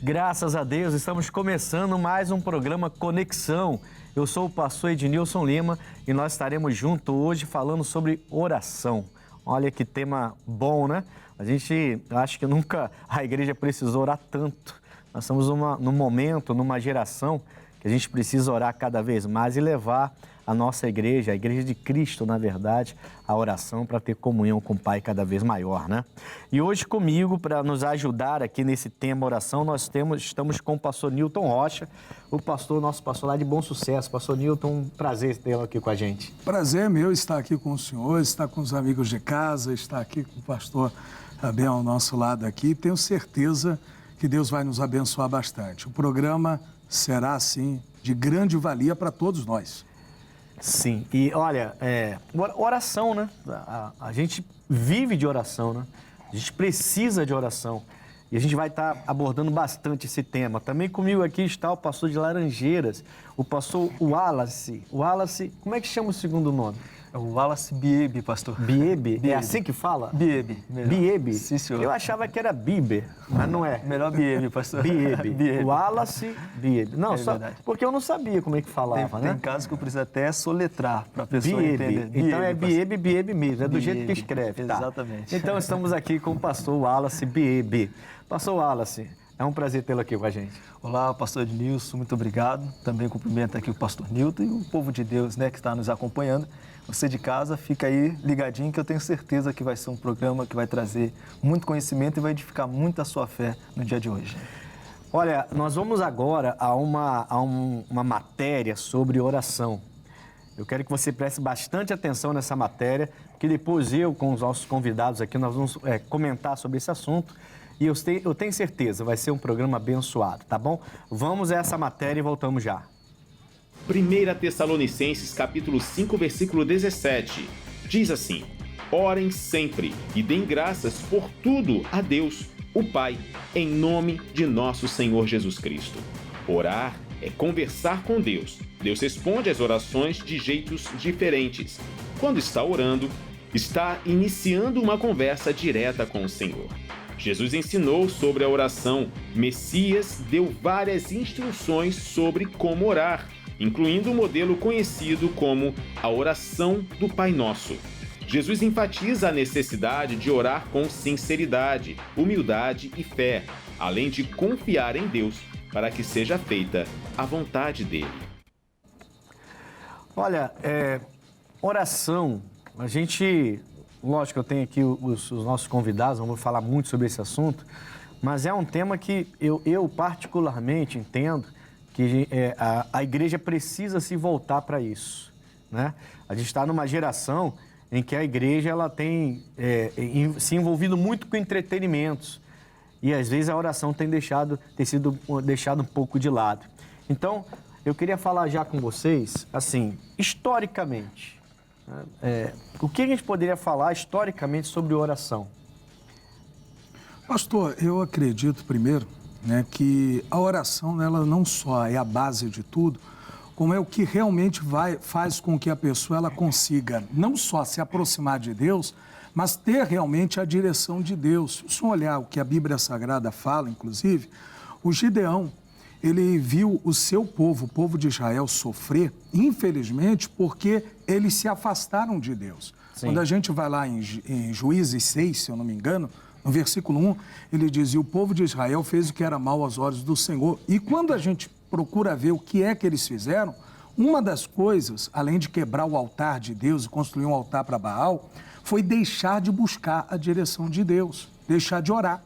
Graças a Deus, estamos começando mais um programa Conexão. Eu sou o pastor Ednilson Lima e nós estaremos juntos hoje falando sobre oração. Olha que tema bom, né? Acho que nunca a igreja precisou orar tanto. Nós estamos num momento, numa geração que a gente precisa orar cada vez mais e levar a nossa igreja, a igreja de Cristo, na verdade, a oração para ter comunhão com o Pai cada vez maior, né? E hoje comigo, para nos ajudar aqui nesse tema oração, estamos com o pastor Nilton Rocha, nosso pastor lá de Bom Sucesso. Pastor Nilton, um prazer tê-lo aqui com a gente. Prazer é meu estar aqui com o senhor, estar com os amigos de casa, estar aqui com o pastor bem ao nosso lado aqui. Tenho certeza que Deus vai nos abençoar bastante. O programa será, assim, de grande valia para todos nós. Sim, e olha, oração, né? A gente vive de oração, né? A gente precisa de oração. E a gente vai estar abordando bastante esse tema. Também comigo aqui está o pastor de Laranjeiras, o pastor Wallace. Wallace, como é que chama o segundo nome? É o Wallace Biebe, pastor. Biebe? Biebe. É assim que fala? Biebe. Biebe? Sim, senhor. Eu achava que era Bieber, mas não é. Melhor Biebe, pastor. Biebe. Biebe. Wallace Biebe. Não, só verdade. porque eu não sabia como é que falava, né? Tem casos que eu preciso até soletrar para a pessoa Biebe. entender. Então é pastor. Biebe mesmo, é do jeito que Biebe. escreve. Tá? Exatamente. Então estamos aqui com o pastor Wallace Biebe. Pastor Wallace, é um prazer tê-lo aqui com a gente. Olá, pastor Ednilson, muito obrigado. Também cumprimento aqui o pastor Nilton e o povo de Deus, né, que está nos acompanhando. Você de casa, fica aí ligadinho que eu tenho certeza que vai ser um programa que vai trazer muito conhecimento e vai edificar muito a sua fé no dia de hoje. Olha, nós vamos agora a uma matéria sobre oração. Eu quero que você preste bastante atenção nessa matéria, porque depois eu, com os nossos convidados aqui, nós vamos comentar sobre esse assunto. E eu tenho certeza, vai ser um programa abençoado, tá bom? Vamos a essa matéria e voltamos já. 1 Tessalonicenses capítulo 5, versículo 17, diz assim: Orem sempre e deem graças por tudo a Deus, o Pai, em nome de nosso Senhor Jesus Cristo. Orar é conversar com Deus. Deus responde às orações de jeitos diferentes. Quando está orando, está iniciando uma conversa direta com o Senhor. Jesus ensinou sobre a oração. Messias deu várias instruções sobre como orar, incluindo o modelo conhecido como a oração do Pai Nosso. Jesus enfatiza a necessidade de orar com sinceridade, humildade e fé, além de confiar em Deus para que seja feita a vontade dele. Olha, oração, lógico, eu tenho aqui os nossos convidados, vamos falar muito sobre esse assunto, mas é um tema que eu particularmente entendo que a igreja precisa se voltar para isso, né? A gente está numa geração em que a igreja ela tem se envolvido muito com entretenimentos e às vezes a oração tem sido deixada um pouco de lado. Então, eu queria falar já com vocês, assim, historicamente, o que a gente poderia falar historicamente sobre oração? Pastor, eu acredito primeiro, né, que a oração ela não só é a base de tudo, como é o que realmente faz com que a pessoa ela consiga não só se aproximar de Deus, mas ter realmente a direção de Deus. Se você olhar o que a Bíblia Sagrada fala, inclusive, o Gideão, ele viu o seu povo, o povo de Israel, sofrer, infelizmente, porque eles se afastaram de Deus. Sim. Quando a gente vai lá em Juízes 6, se eu não me engano, no versículo 1, ele diz: e o povo de Israel fez o que era mal aos olhos do Senhor. E quando a gente procura ver o que é que eles fizeram, uma das coisas, além de quebrar o altar de Deus e construir um altar para Baal, foi deixar de buscar a direção de Deus, deixar de orar,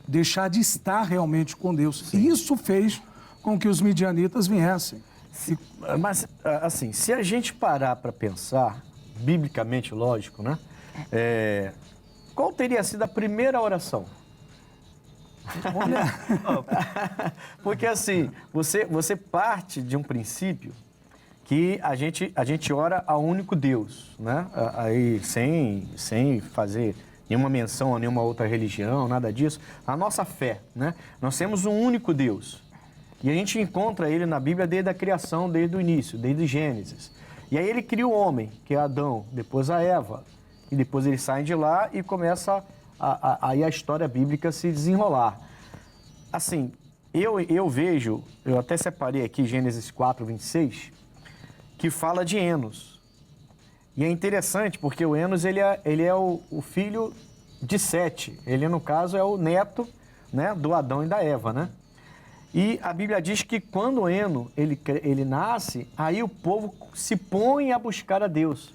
deixar de estar realmente com Deus. Sim. E isso fez com que os midianitas viessem. Mas, assim, se a gente parar para pensar, biblicamente, lógico, né? Qual teria sido a primeira oração? Olha, porque assim, você parte de um princípio que a gente ora ao único Deus, né? Aí, sem fazer nenhuma menção a nenhuma outra religião, nada disso. A nossa fé, né? Nós temos um único Deus. E a gente encontra ele na Bíblia desde a criação, desde o início, desde Gênesis. E aí ele cria o homem, que é Adão, depois a Eva. E depois eles saem de lá e começa aí a história bíblica se desenrolar. Assim, eu vejo, eu até separei aqui Gênesis 4, 26, que fala de Enos. E é interessante porque o Enos ele é o filho de Sete. Ele, no caso, é o neto, né, do Adão e da Eva, né? E a Bíblia diz que quando o Eno ele nasce, aí o povo se põe a buscar a Deus.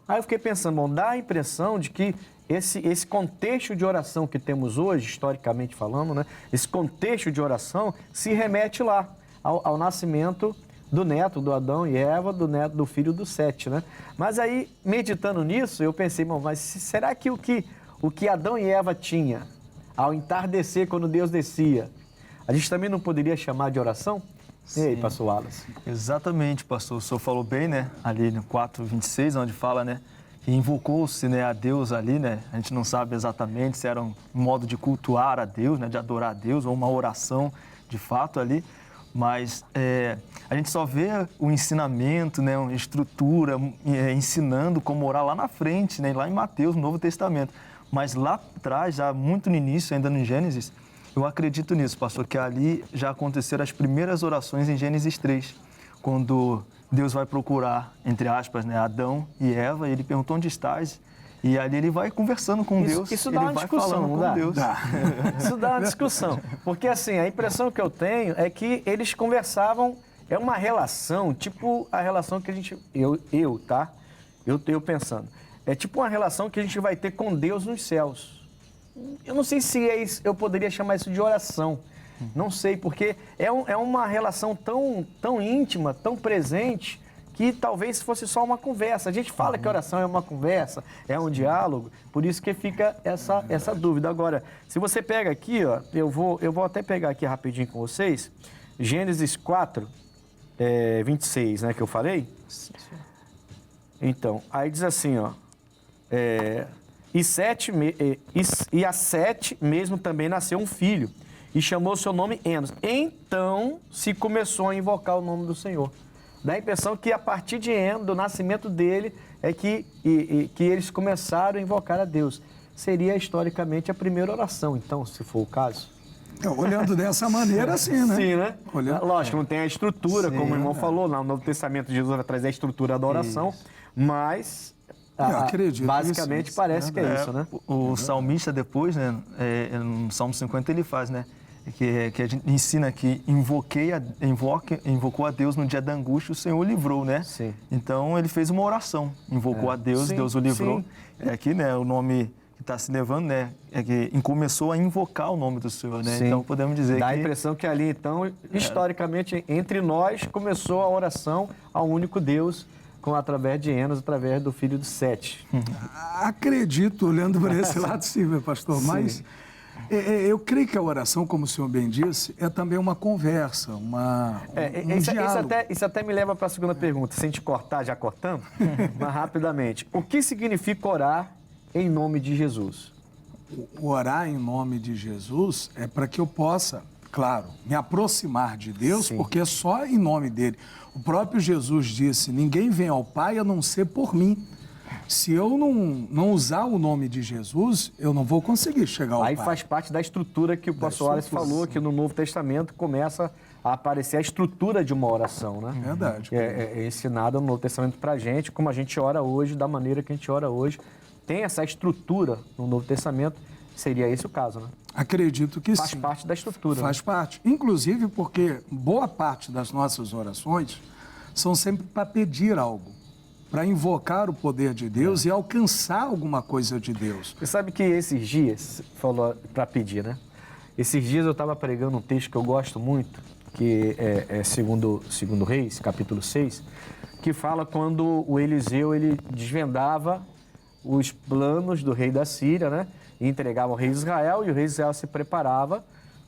Aí eu fiquei pensando, bom, dá a impressão de que esse contexto de oração que temos hoje, historicamente falando, né? Esse contexto de oração se remete lá, ao nascimento do neto do Adão e Eva, do neto do filho do Sete, né? Mas aí, meditando nisso, eu pensei, bom, mas será que o que Adão e Eva tinha ao entardecer quando Deus descia, a gente também não poderia chamar de oração? Sim. E aí, pastor Wallace? Exatamente, pastor. O senhor falou bem, né? Ali no 4:26, onde fala, né? Que invocou-se, né, a Deus ali, né? A gente não sabe exatamente se era um modo de cultuar a Deus, né? De adorar a Deus, ou uma oração de fato ali. Mas a gente só vê o ensinamento, né? Uma estrutura, ensinando como orar lá na frente, né? Lá em Mateus, no Novo Testamento. Mas lá atrás, já muito no início, ainda no Gênesis, eu acredito nisso, pastor, que ali já aconteceram as primeiras orações em Gênesis 3, quando Deus vai procurar, entre aspas, né, Adão e Eva, e ele perguntou onde estás, e ali ele vai conversando com Deus. Isso dá uma discussão, não dá? Isso dá uma discussão, porque assim, a impressão que eu tenho é que eles conversavam, é uma relação, tipo a relação que a gente, eu pensando, é tipo uma relação que a gente vai ter com Deus nos céus. Eu não sei se eu poderia chamar isso de oração. Não sei, porque é uma relação tão íntima, tão presente, que talvez fosse só uma conversa. A gente fala que oração é uma conversa, é um diálogo, por isso que fica essa dúvida. Agora, se você pega aqui, ó, eu vou até pegar aqui rapidinho com vocês, Gênesis 4, 26, né, que eu falei? Então, aí diz assim, ó, e a Sete mesmo também nasceu um filho, e chamou seu nome Enos. Então se começou a invocar o nome do Senhor. Dá a impressão que a partir de Enos, do nascimento dele, é que eles começaram a invocar a Deus. Seria historicamente a primeira oração, então, se for o caso. Olhando dessa maneira, sim, né? Sim, né? Olhando... Lógico, não tem a estrutura, Sim, como o irmão falou, lá no Novo Testamento Jesus vai trazer a estrutura da oração, mas... Eu acredito. Basicamente parece que é isso, né? O salmista depois, né, no Salmo 50 ele faz, né, que a gente ensina que invocou a Deus no dia da angústia, o Senhor livrou, né? Sim. Então ele fez uma oração, invocou a Deus, Sim, Deus o livrou. sim. Aqui, né, o nome que está se levando, né, é que começou a invocar o nome do Senhor, né? Sim. Então podemos dizer Dá que... a impressão que ali, então, historicamente, entre nós, começou a oração ao único Deus, através de Enos, através do filho de Sete. Acredito, olhando para esse lado, sim, meu pastor, mas eu creio que a oração, como o senhor bem disse, é também uma conversa, um diálogo. Isso até me leva para a segunda pergunta, sem te cortar, já cortando, mas rapidamente. O que significa orar em nome de Jesus? O orar em nome de Jesus é para que eu possa, claro, me aproximar de Deus, Sim. porque é só em nome dele. O próprio Jesus disse, ninguém vem ao Pai a não ser por mim. Se eu não usar o nome de Jesus, eu não vou conseguir chegar ao Pai. Aí faz parte da estrutura que o pastor Wallace falou, que no Novo Testamento começa a aparecer a estrutura de uma oração, né? Verdade. É ensinada no Novo Testamento pra gente, como a gente ora hoje, da maneira que a gente ora hoje. Tem essa estrutura no Novo Testamento, seria esse o caso, né? Acredito que Faz sim. parte da estrutura. Faz parte. Inclusive porque boa parte das nossas orações são sempre para pedir algo, para invocar o poder de Deus e alcançar alguma coisa de Deus. Você sabe que esses dias, falou para pedir, né? Esses dias eu estava pregando um texto que eu gosto muito, que é segundo Reis, capítulo 6, que fala quando o Eliseu ele desvendava os planos do rei da Síria, né? E entregava ao rei de Israel, e o rei de Israel se preparava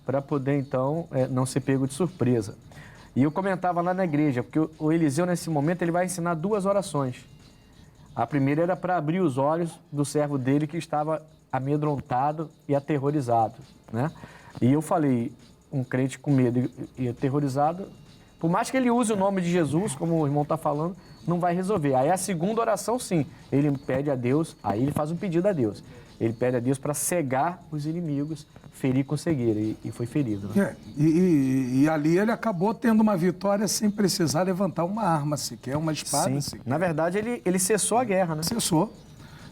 para poder, então, não ser pego de surpresa. E eu comentava lá na igreja, porque o Eliseu, nesse momento, ele vai ensinar duas orações. A primeira era para abrir os olhos do servo dele que estava amedrontado e aterrorizado, né? E eu falei, um crente com medo e aterrorizado, por mais que ele use o nome de Jesus, como o irmão está falando, não vai resolver. Aí a segunda oração, sim, ele pede a Deus, aí ele faz um pedido a Deus. ele pede a Deus para cegar os inimigos, ferir com cegueira, e foi ferido. Né? E ali ele acabou tendo uma vitória sem precisar levantar uma arma sequer, uma espada Sim. sequer. Na verdade, ele cessou a guerra, né? Cessou.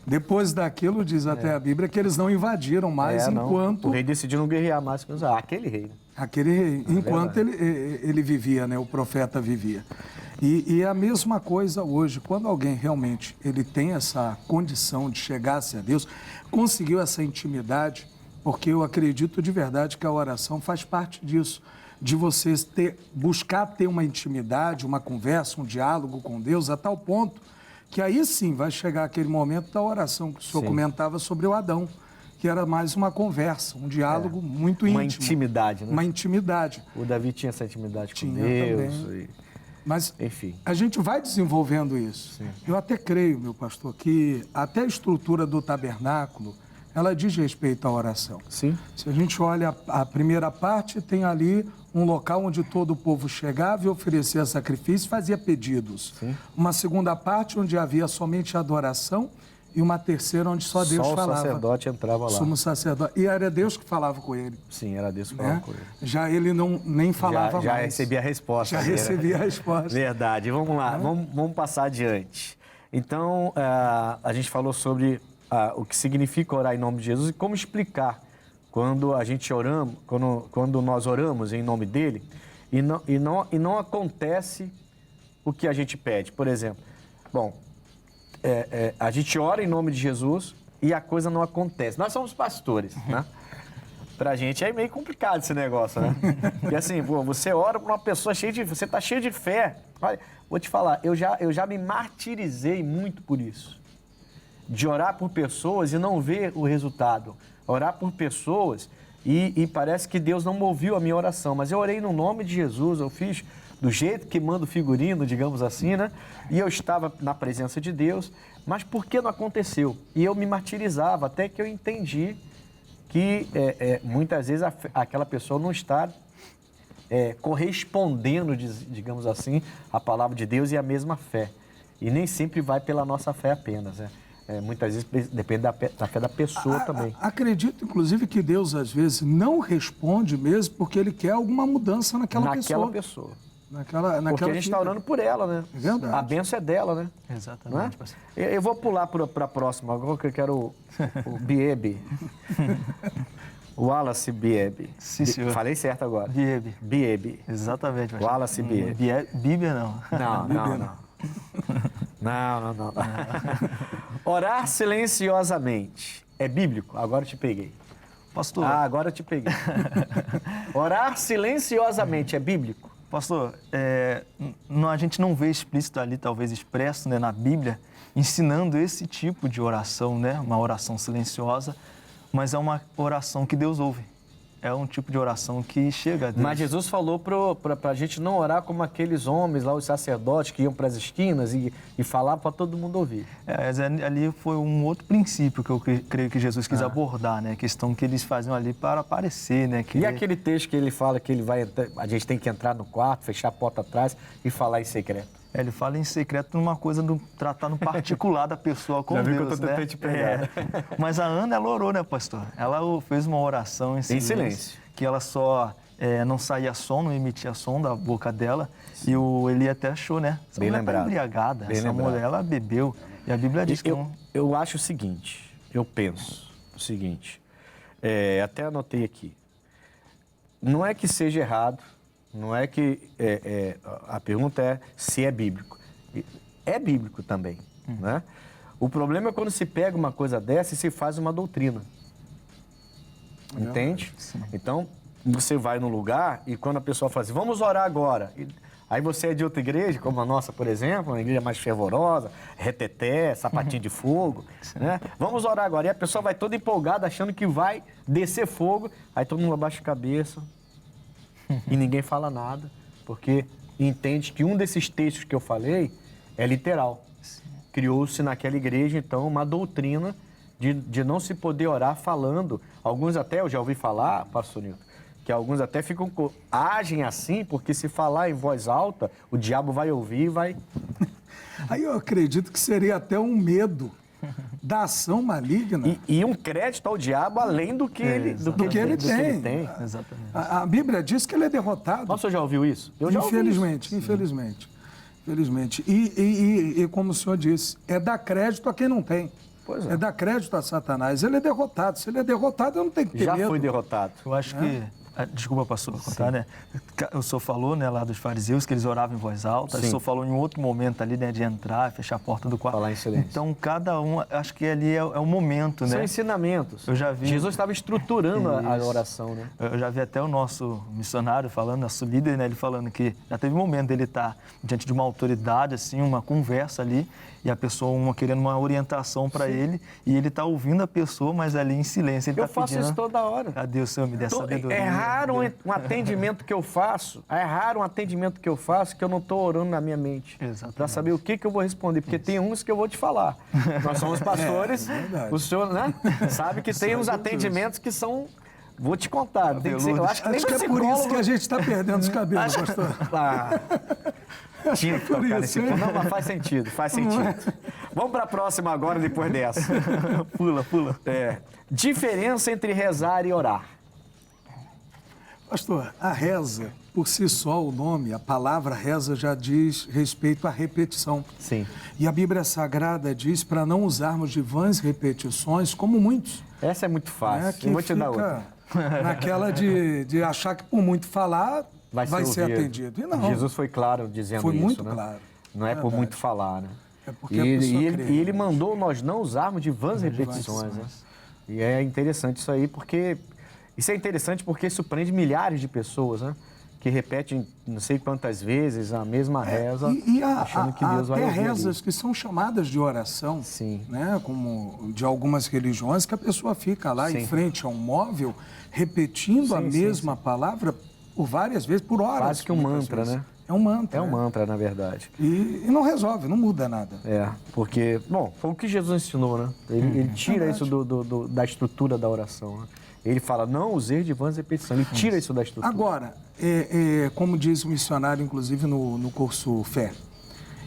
Depois daquilo, diz até a Bíblia, que eles não invadiram mais enquanto... O rei decidiu não guerrear mais com aquele rei. Né? Aquele rei, enquanto ele vivia, né? O profeta vivia. E a mesma coisa hoje, quando alguém realmente ele tem essa condição de chegar-se a Deus, conseguiu essa intimidade, porque eu acredito de verdade que a oração faz parte disso, de você buscar ter uma intimidade, uma conversa, um diálogo com Deus, a tal ponto que aí sim vai chegar aquele momento da oração que o senhor comentava sobre o Adão, que era mais uma conversa, um diálogo muito íntimo. Uma intimidade, né? Uma intimidade. O Davi tinha essa intimidade com Tinha Deus. também. Mas enfim. a gente vai desenvolvendo isso. Sim. Eu até creio, meu pastor, que até a estrutura do tabernáculo, ela diz respeito à oração. Sim. Se a gente olha a primeira parte, tem ali um local onde todo o povo chegava e oferecia sacrifício e fazia pedidos. Sim. Uma segunda parte onde havia somente adoração e uma terceira onde só Deus falava. Só o sacerdote entrava lá. Sumo sacerdote. E era Deus que falava com ele. Sim, era Deus que falava Né? com ele. Já ele nem falava Já mais. recebia a resposta. Já dele, né? recebia a resposta. Verdade. Vamos lá, vamos passar adiante. Então, a gente falou sobre o que significa orar em nome de Jesus e como explicar quando a gente oramos, quando nós oramos em nome dele e não acontece o que a gente pede. Por exemplo, a gente ora em nome de Jesus e a coisa não acontece. Nós somos pastores, né? Pra gente é meio complicado esse negócio, né? E assim, você ora pra uma pessoa você tá cheio de fé. Olha, vou te falar, eu já me martirizei muito por isso. De orar por pessoas e não ver o resultado. Orar por pessoas e parece que Deus não ouviu a minha oração. Mas eu orei no nome de Jesus, eu fiz do jeito que manda o figurino, digamos assim, né? E eu estava na presença de Deus, mas por que não aconteceu? E eu me martirizava até que eu entendi que muitas vezes aquela pessoa não está correspondendo, digamos assim, à palavra de Deus e à mesma fé. E nem sempre vai pela nossa fé apenas, né? Muitas vezes depende da fé da pessoa também. Acredito, inclusive, que Deus, às vezes, não responde mesmo porque Ele quer alguma mudança naquela pessoa. Porque a gente está orando por ela, né? É verdade. A bênção é dela, né? Exatamente. Não é? Eu vou pular para a próxima, agora que eu quero o Biebe. O Wallace Biebe. Sim, senhor. Falei certo agora. Biebe. Biebe. Exatamente. Pastor. Wallace Biebe. Bíblia não. Não. Orar silenciosamente é bíblico? Agora eu te peguei. Pastor. Agora eu te peguei. Orar silenciosamente é bíblico? Pastor, a gente não vê explícito ali, talvez expresso, né, na Bíblia, ensinando esse tipo de oração, né? Uma oração silenciosa, mas é uma oração que Deus ouve. É um tipo de oração que chega a Deus. Mas Jesus falou para a gente não orar como aqueles homens lá, os sacerdotes que iam para as esquinas e falavam para todo mundo ouvir. Ali foi um outro princípio que eu creio que Jesus quis abordar, né? A questão que eles faziam ali para aparecer, né? E aquele texto que ele fala que a gente tem que entrar no quarto, fechar a porta atrás e falar em secreto. Ele fala em secreto numa coisa, tratar no particular da pessoa com Deus, Já viu que eu tô tentando te pegar. Mas a Ana, ela orou, né, pastor? Ela fez uma oração em silêncio. Que ela só não saía som, não emitia som da boca dela. Sim. E ele até achou, né? Essa mulher tá embriagada. Essa mulher, ela bebeu. E a Bíblia diz que eu acho o seguinte, eu penso o seguinte, até anotei aqui. Não é que seja errado, não é que... a pergunta é se é bíblico. É bíblico também, né? O problema é quando se pega uma coisa dessa e se faz uma doutrina. Entende? Sim. Então, você vai num lugar e quando a pessoa fala assim, vamos orar agora. Aí você é de outra igreja, como a nossa, por exemplo, uma igreja mais fervorosa, reteté, sapatinho de fogo, né? Vamos orar agora. E a pessoa vai toda empolgada, achando que vai descer fogo. Aí todo mundo abaixa a cabeça e ninguém fala nada, porque entende que um desses textos que eu falei é literal. Criou-se naquela igreja, então, uma doutrina de não se poder orar falando. Alguns até, eu já ouvi falar, pastor Nilton, que alguns até agem assim, porque se falar em voz alta, o diabo vai ouvir e vai... Aí eu acredito que seria até um medo da ação maligna E um crédito ao diabo além do que ele tem. Exatamente. A Bíblia diz que ele é derrotado. Nossa, você já ouviu isso? Eu já ouvi isso. Infelizmente. E como o senhor disse, é dar crédito a quem não tem. Pois é. É dar crédito a Satanás. Ele é derrotado. Se ele é derrotado, eu não tenho que ter Já medo. foi derrotado. Eu acho que... Desculpa, pastor, contar, né? O senhor falou, né, lá dos fariseus, que eles oravam em voz alta. Sim. O senhor falou em um outro momento ali, né, de entrar, fechar a porta do quarto. Falar em silêncio. Então, cada um, acho que ali é um momento, São né? ensinamentos. Eu já vi... Jesus estava estruturando a Isso. oração, né? Eu já vi até o nosso missionário falando, nosso líder, né, ele falando que já teve um momento dele estar diante de uma autoridade, assim, uma conversa ali, e a pessoa querendo uma orientação para ele, e ele está ouvindo a pessoa, mas ali em silêncio. Ele Eu tá faço pedindo, isso toda hora. a Deus, Senhor, me dê sabedoria. É raro um atendimento que eu faço, que eu não estou orando na minha mente. Exatamente. Para saber o que eu vou responder, porque tem uns que eu vou te falar. Nós somos pastores, verdade. o senhor, né, sabe que tem uns atendimentos que são... Vou te contar, tem que ser, eu acho que nem Acho que é por isso que a gente está perdendo os cabelos, pastor. Tinha que Por tocar isso, nesse hein? ponto. Não, mas faz sentido. Vamos para a próxima agora, depois dessa. Pula. Diferença entre rezar e orar. Pastor, a reza, por si só, o nome, a palavra reza já diz respeito à repetição. Sim. E a Bíblia Sagrada diz para não usarmos de vãs repetições, como muitos. Essa é muito fácil. Né, que Eu vou te dar outra. naquela de achar que por muito falar vai ser ouvido. atendido. E não. Jesus foi claro dizendo Foi isso, muito né? claro. Não é por Verdade. muito falar, né? É porque a pessoa crê. E ele mandou nós não usarmos de vãs repetições, né? E é interessante isso aí, porque... Isso é interessante porque isso prende milhares de pessoas, né? Que repetem não sei quantas vezes a mesma reza, achando que Deus vai até ouvir rezas ali. que são chamadas de oração, Sim. né? Como de algumas religiões, que a pessoa fica lá Sim. em frente a um móvel, repetindo a mesma palavra por várias vezes, por horas. Quase que um muitas mantra, vezes. né? É um mantra. É um mantra, na verdade. E não resolve, não muda nada. Porque, bom, foi o que Jesus ensinou, né? Ele tira isso da estrutura da oração, né? Ele fala, não usei de vãs repetição. Ele tira isso da estrutura. Agora, como diz o missionário, inclusive no curso Fé,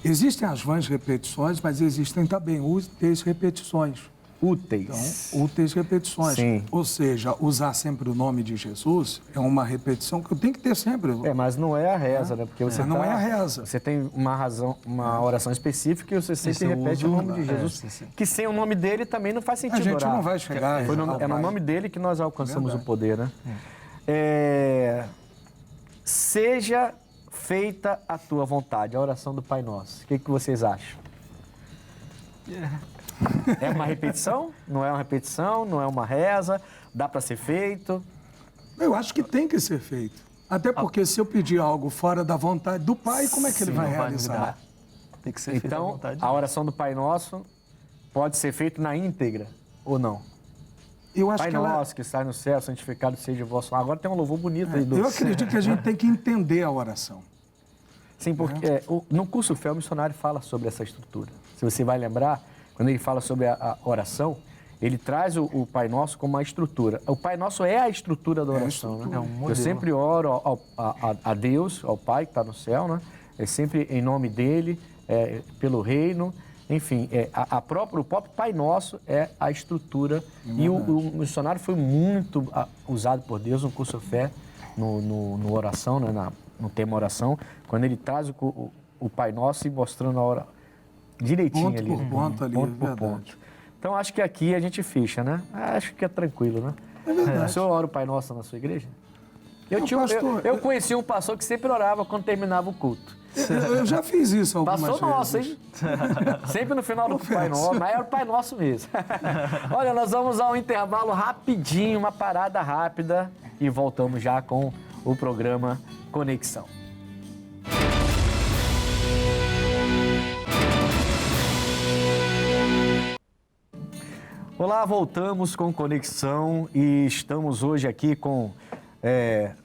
existem as vãs repetições, mas existem também úteis repetições. Úteis. Então, úteis repetições. Sim. Ou seja, usar sempre o nome de Jesus é uma repetição que eu tenho que ter sempre. Mas não é a reza, né? Porque você não é a reza. Você tem uma oração específica e você sempre repete o nome de Jesus. Que sem o nome dele também não faz sentido A gente orar. não vai chegar. É no nome dele que nós alcançamos o poder, né? Seja feita a tua vontade, a oração do Pai Nosso. O que vocês acham? É uma repetição? Não é uma repetição? Não é uma reza? Dá para ser feito? Eu acho que tem que ser feito. Até porque se eu pedir algo fora da vontade do Pai, como é que ele vai realizar? Tem que ser feito à Então, vontade. a oração do Pai Nosso pode ser feita na íntegra ou não? Eu acho Pai que ela... Nosso que está no céu, santificado seja o vosso nome. Agora tem um louvor bonito aí. Eu acredito que a gente tem que entender a oração. Sim, porque no curso Fé, o missionário fala sobre essa estrutura. Se você vai lembrar, quando ele fala sobre a oração, ele traz o Pai Nosso como uma estrutura. O Pai Nosso é a estrutura da oração. Né? É um modelo. Eu sempre oro a Deus, ao Pai que está no céu, né? É sempre em nome dele, pelo reino. Enfim, o próprio Pai Nosso é a estrutura. E o missionário foi muito usado por Deus no curso Fé, no oração, né? No tema oração, quando ele traz o Pai Nosso e mostrando a hora direitinho ponto ali. Por ponto ali, ponto por verdade. ponto. Então, acho que aqui a gente fecha, né? Acho que é tranquilo, né? É verdade. O senhor ora o Pai Nosso na sua igreja? Pastor, Eu conheci um pastor que sempre orava quando terminava o culto. Eu já fiz isso algumas vezes. Pastor nosso, hein? Sempre no final do Pai Nosso, mas era o Pai Nosso mesmo. Olha, nós vamos a um intervalo rapidinho, uma parada rápida e voltamos já com o programa Conexão. Olá, voltamos com Conexão e estamos hoje aqui com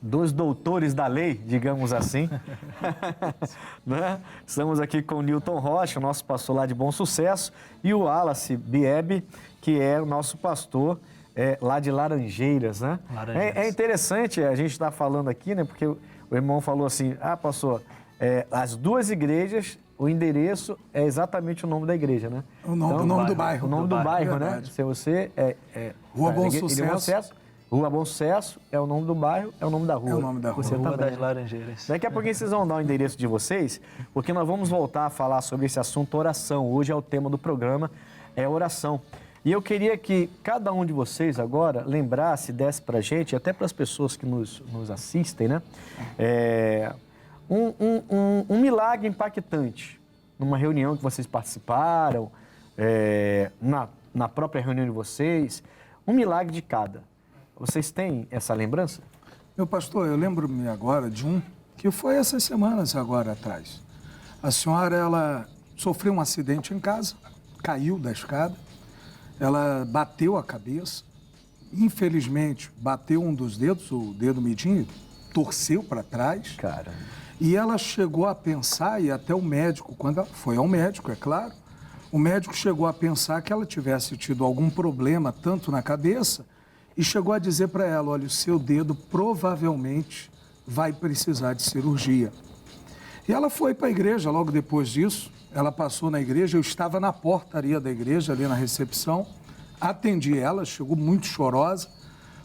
dois doutores da lei, digamos assim. Né? Estamos aqui com o Newton Rocha, nosso pastor lá de Bom Sucesso, e o Wallace Biebe, que é o nosso pastor lá de Laranjeiras, né? É interessante a gente estar falando aqui, né? Porque o irmão falou assim, pastor, as duas igrejas o endereço é exatamente o nome da igreja, né? O nome do bairro. O nome do bairro, né? Verdade. Se você Rua Bom Igreja Bom Sucesso. Rua Bom Sucesso é o nome do bairro, é o nome da rua. É o nome da rua. Você Rua também, das né? Laranjeiras. Daqui a pouquinho vocês vão dar o endereço de vocês, porque nós vamos voltar a falar sobre esse assunto oração. Hoje é o tema do programa, é oração. E eu queria que cada um de vocês agora lembrasse, desse pra gente, até para as pessoas que nos assistem, né? Um milagre impactante numa reunião que vocês participaram, na própria reunião de vocês, um milagre de cada. Vocês têm essa lembrança? Meu pastor, eu lembro-me agora de um que foi essas semanas agora atrás. A senhora, ela sofreu um acidente em casa, caiu da escada, ela bateu a cabeça, infelizmente bateu um dos dedos, o dedo midinho, torceu para trás. Cara. E ela chegou a pensar, e até o médico, quando ela foi ao médico, é claro, o médico chegou a pensar que ela tivesse tido algum problema, tanto na cabeça, e chegou a dizer para ela, olha, o seu dedo provavelmente vai precisar de cirurgia. E ela foi para a igreja logo depois disso, ela passou na igreja, eu estava na portaria da igreja, ali na recepção, atendi ela, chegou muito chorosa,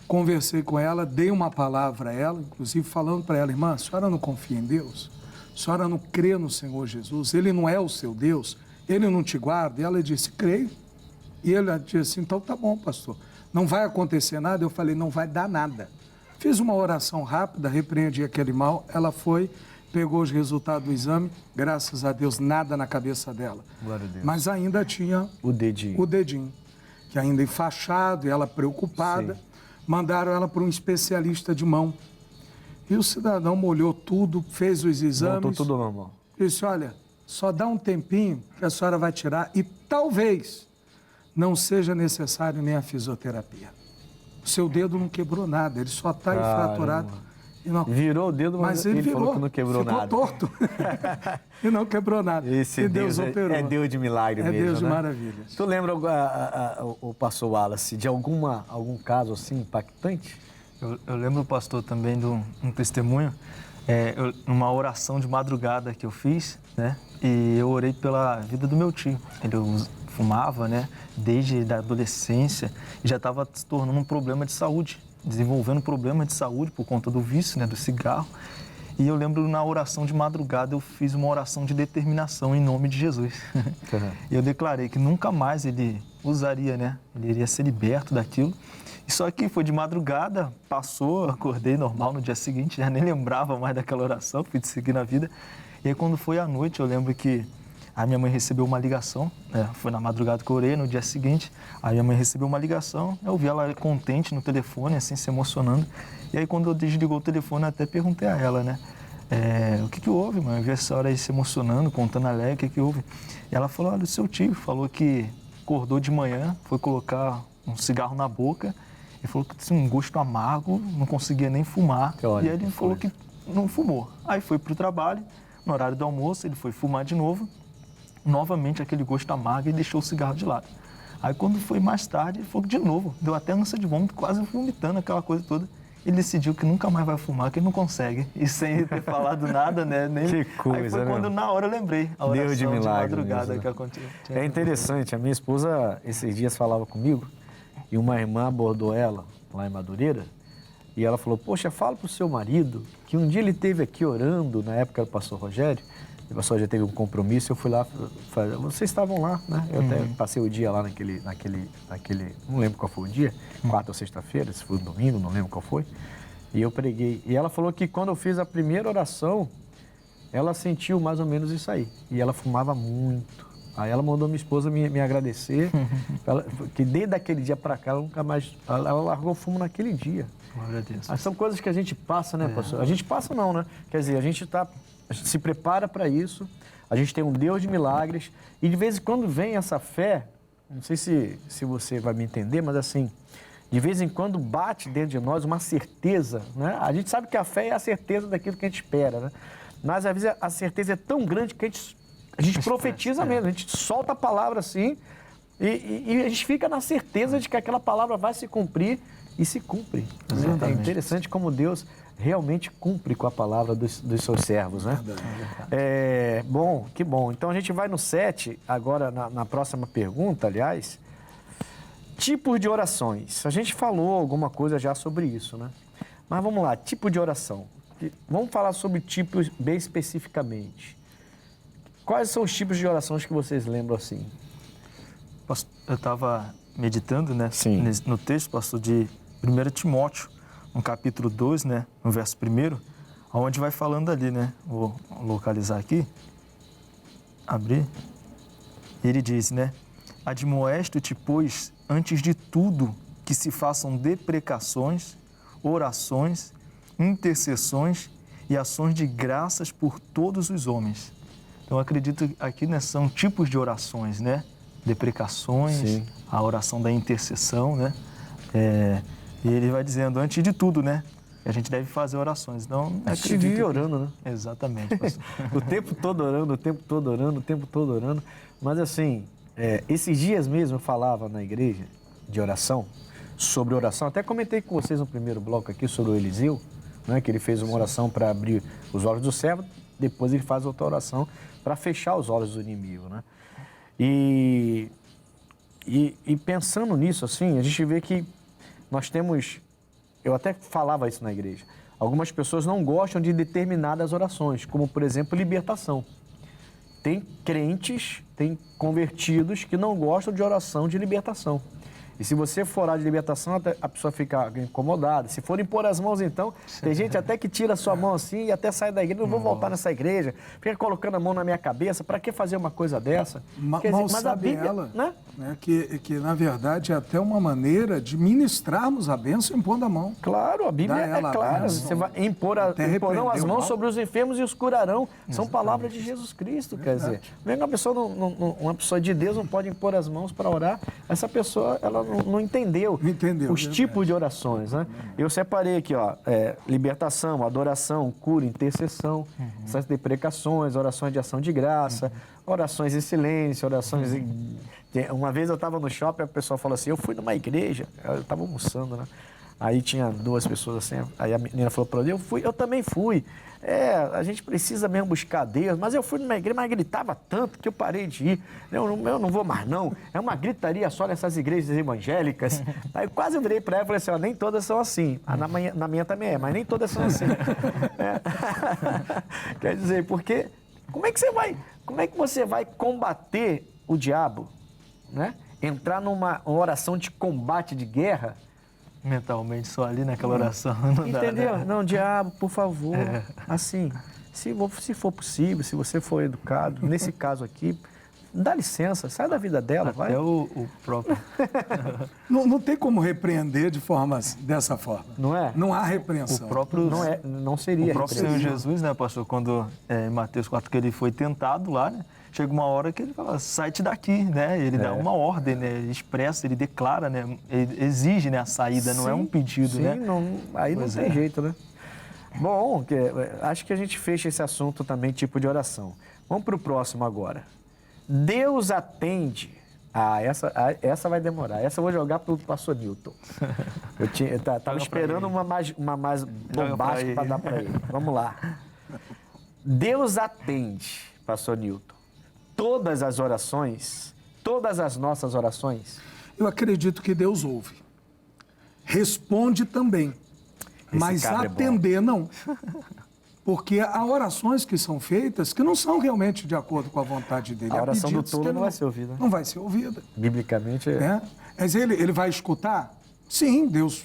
conversei com ela, dei uma palavra a ela, inclusive falando para ela, irmã, a senhora não confia em Deus? A senhora não crê no Senhor Jesus? Ele não é o seu Deus? Ele não te guarda? E ela disse, creio. E ele disse assim, então tá bom, pastor. Não vai acontecer nada? Eu falei, não vai dar nada. Fiz uma oração rápida, repreendi aquele mal, ela foi, pegou os resultados do exame, graças a Deus, nada na cabeça dela. Glória a Deus. Mas ainda tinha O dedinho. Que ainda enfaixado, e ela preocupada. Sim. Mandaram ela para um especialista de mão. E o cidadão molhou tudo, fez os exames. Voltou tudo normal. Disse, olha, só dá um tempinho que a senhora vai tirar e talvez não seja necessário nem a fisioterapia. O seu dedo não quebrou nada, ele só está fraturado. E não... Virou o dedo, mas ele virou, falou que não quebrou ficou nada. torto. E não quebrou nada. Esse e Deus operou. é Deus de milagre mesmo, Deus de né? maravilhas. Tu lembra, o pastor Wallace, de algum caso assim impactante? Eu lembro, pastor, também de um testemunho, numa oração de madrugada que eu fiz, né? E eu orei pela vida do meu tio. Ele fumava, né? Desde a adolescência e já estava se tornando um problema de saúde, desenvolvendo problema de saúde por conta do vício, né? Do cigarro. E eu lembro na oração de madrugada eu fiz uma oração de determinação em nome de Jesus. E eu declarei que nunca mais ele usaria, né? Ele iria ser liberto daquilo. E só que foi de madrugada, passou, acordei normal no dia seguinte, já nem lembrava mais daquela oração, fui seguir na vida. E aí quando foi à noite, eu lembro que a minha mãe recebeu uma ligação, né? Foi na madrugada que eu orei, no dia seguinte, a minha mãe recebeu uma ligação, eu vi ela contente no telefone, assim, se emocionando. E aí quando eu desligou o telefone, eu até perguntei a ela, né? O que houve, mãe? Eu vi a senhora aí se emocionando, contando alegre, o que houve? E ela falou, olha, o seu tio falou que acordou de manhã, foi colocar um cigarro na boca, e falou que tinha um gosto amargo, não conseguia nem fumar. Olha, e aí ele falou que não fumou. Aí foi para o trabalho, no horário do almoço, ele foi fumar de novo, novamente aquele gosto amargo e deixou o cigarro de lado. Aí quando foi mais tarde, ele falou que de novo, deu até ânsia de vômito, quase vomitando aquela coisa toda. Ele decidiu que nunca mais vai fumar, que ele não consegue. E sem ter falado nada, né? Nem... Que coisa, aí foi né? quando na hora eu lembrei a oração Deus de milagre madrugada mesmo, que aconteceu. É interessante, a minha esposa esses dias falava comigo e uma irmã abordou ela lá em Madureira e ela falou, poxa, fala pro seu marido que um dia ele esteve aqui orando, na época era o pastor Rogério, o pastor já teve um compromisso, eu fui lá, vocês estavam lá, né? Eu até passei o dia lá naquele, não lembro qual foi o dia, quarta ou sexta-feira, se foi um domingo, não lembro qual foi, e eu preguei. E ela falou que quando eu fiz a primeira oração, ela sentiu mais ou menos isso aí, e ela fumava muito. Aí ela mandou minha esposa me agradecer, que desde aquele dia para cá, ela nunca mais, ela largou o fumo naquele dia. Glória a Deus. Mas são coisas que a gente passa, né, pastor? A gente passa não, né? Quer dizer, a gente se prepara para isso, a gente tem um Deus de milagres e de vez em quando vem essa fé, não sei se você vai me entender, mas assim, de vez em quando bate dentro de nós uma certeza, né? A gente sabe que a fé é a certeza daquilo que a gente espera, né? Mas às vezes a certeza é tão grande que a gente profetiza mesmo, a gente solta a palavra assim e a gente fica na certeza de que aquela palavra vai se cumprir e se cumpre. É interessante como Deus realmente cumpre com a palavra dos seus servos, né? Bom, que bom. Então a gente vai no 7, agora na próxima pergunta, aliás. Tipos de orações. A gente falou alguma coisa já sobre isso, né? Mas vamos lá, tipo de oração. Vamos falar sobre tipos bem especificamente. Quais são os tipos de orações que vocês lembram assim? Eu estava meditando, né? Sim. No texto, pastor, de 1 Timóteo, no capítulo 2, né? No verso 1, onde vai falando ali, né? Vou localizar aqui. Abrir. Ele diz, né? Admoesto-te, pois, antes de tudo, que se façam deprecações, orações, intercessões e ações de graças por todos os homens. Então, eu acredito que aqui, né, são tipos de orações, né? Deprecações, Sim. a oração da intercessão, né? E ele vai dizendo, antes de tudo, né? Que a gente deve fazer orações. Então, A gente vive orando, né? Exatamente, pastor. O tempo todo orando, o tempo todo orando, o tempo todo orando. Mas assim, esses dias mesmo eu falava na igreja de oração, sobre oração. Até comentei com vocês no primeiro bloco aqui sobre o Eliseu, né, que ele fez uma oração para abrir os olhos do servo, depois ele faz outra oração para fechar os olhos do inimigo, né? E pensando nisso, assim, a gente vê que nós temos, eu até falava isso na igreja, algumas pessoas não gostam de determinadas orações, como, por exemplo, libertação. Tem crentes, tem convertidos que não gostam de oração de libertação. E se você for orar de libertação, a pessoa fica incomodada. Se for impor as mãos, então, tem gente até que tira a sua mão assim e até sai da igreja. Não vou voltar nessa igreja. Fica colocando a mão na minha cabeça. Para que fazer uma coisa dessa? Mal sabe a Bíblia, ela, né? Que, na verdade, é até uma maneira de ministrarmos a bênção impondo a mão. Claro, a Bíblia Dá ela é a clara. bênção. Você vai imporão as repreendeu mãos mal. sobre os enfermos e os curarão. São palavras de Jesus Cristo, quer dizer. Uma pessoa, uma pessoa de Deus não pode impor as mãos para orar. Essa pessoa, ela não entendeu. Não entendeu, os verdade. tipos de orações, né? Eu separei aqui, ó, libertação, adoração, cura, intercessão, essas deprecações, orações de ação de graça, orações em silêncio, orações Uma vez eu estava no shopping, a pessoa falou assim, eu fui numa igreja, eu estava almoçando, né? Aí tinha duas pessoas assim, aí a menina falou para mim, eu também fui. A gente precisa mesmo buscar Deus, mas eu fui numa igreja, mas gritava tanto que eu parei de ir. Eu não vou mais não, é uma gritaria só nessas igrejas evangélicas. Aí quase eu virei para ela e falei assim, nem todas são assim. Na minha também mas nem todas são assim. Quer dizer, porque como é que você vai combater o diabo, né? Entrar numa oração de combate, de guerra, Mentalmente, só ali naquela oração. Não entendeu? dá, né? Não, diabo, por favor. Assim, se for possível, se você for educado, nesse caso aqui, dá licença, sai da vida dela, vai. Até o próprio... Não tem como repreender de formas dessa forma. Não é? Não há repreensão. O próprio... Não seria. O próprio Senhor Jesus, né, pastor, quando em Mateus 4, que ele foi tentado lá, né? Chega uma hora que ele fala, sai-te daqui, né? Ele dá uma ordem, né? Ele expressa, ele declara, né? Ele exige, né, a saída, não é um pedido, né? Aí não tem jeito, né? Bom, acho que a gente fecha esse assunto também, tipo de oração. Vamos para o próximo agora. Deus atende. Essa vai demorar. Essa eu vou jogar para o pastor Newton. Eu estava esperando uma mais bombástica para dar para ele. Vamos lá. Deus atende, pastor Newton, todas as orações, todas as nossas orações. Eu acredito que Deus ouve. Responde também. Mas atender não. Porque há orações que são feitas que não são realmente de acordo com a vontade dele. A oração do pedidos tolo que não vai ser ouvida. Não vai ser ouvida. Biblicamente Né? Mas ele vai escutar? Sim, Deus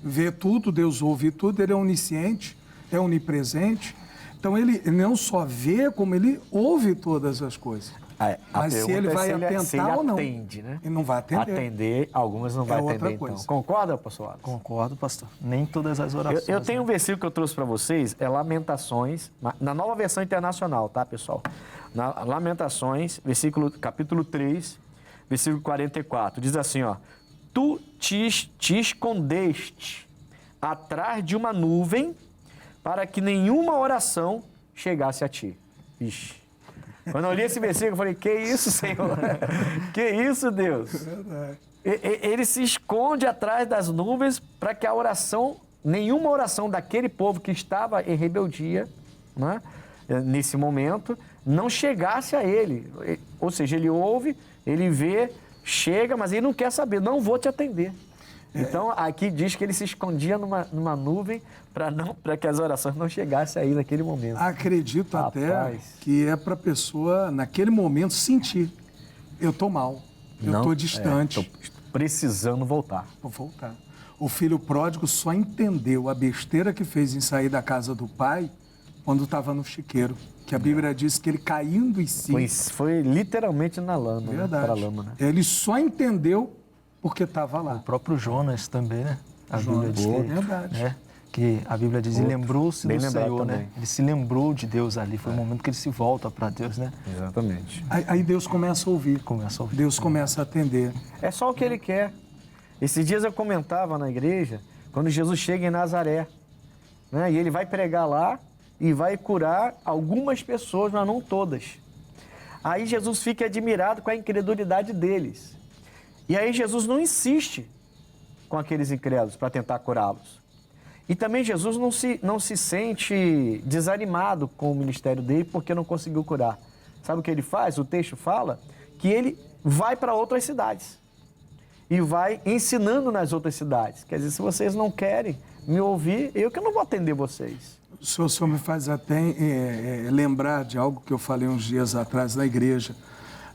vê tudo, Deus ouve tudo, ele é onisciente, é onipresente. Então ele não só vê, como ele ouve todas as coisas. Mas se ele vai atentar ou não. Atende, né? Ele não vai atender. Atender, algumas não vai outra atender, coisa. então. Concorda, pastor Alisson? Concordo, pastor. Nem todas as orações. Eu tenho um versículo que eu trouxe para vocês, é Lamentações, na Nova Versão Internacional, tá, pessoal? Na Lamentações, capítulo 3, versículo 44, diz assim, ó, tu te escondeste atrás de uma nuvem para que nenhuma oração chegasse a ti. Ixi. Quando eu li esse versículo, eu falei, que isso, Senhor? Que isso, Deus? Verdade. Ele se esconde atrás das nuvens para que a oração nenhuma oração daquele povo que estava em rebeldia, né, nesse momento, não chegasse a ele. Ou seja, ele ouve, ele vê, chega, mas ele não quer saber, não vou te atender. Então, aqui diz que ele se escondia numa nuvem para que as orações não chegassem aí naquele momento. Acredito até que é para a pessoa, naquele momento, sentir. Eu estou mal, eu estou distante. Estou precisando voltar. Vou voltar. O filho pródigo só entendeu a besteira que fez em sair da casa do pai quando estava no chiqueiro. Que a Bíblia diz que ele caindo em si... Foi literalmente na lama. Verdade. Para a lama, né? Ele só entendeu porque estava lá. O próprio Jonas também, né? A Bíblia diz que, verdade. Que a Bíblia diz, e lembrou-se do Senhor, também. né? Ele se lembrou de Deus ali, foi o momento que ele se volta para Deus, né? Exatamente. Aí Deus começa a ouvir. Deus começa a atender. É só o que ele quer. Esses dias eu comentava na igreja, quando Jesus chega em Nazaré, né? E ele vai pregar lá e vai curar algumas pessoas, mas não todas. Aí Jesus fica admirado com a incredulidade deles. E aí Jesus não insiste com aqueles incrédulos para tentar curá-los. E também Jesus não se sente desanimado com o ministério dele porque não conseguiu curar. Sabe o que ele faz? O texto fala que ele vai para outras cidades e vai ensinando nas outras cidades. Quer dizer, se vocês não querem me ouvir, eu que não vou atender vocês. O senhor me faz até lembrar de algo que eu falei uns dias atrás na igreja.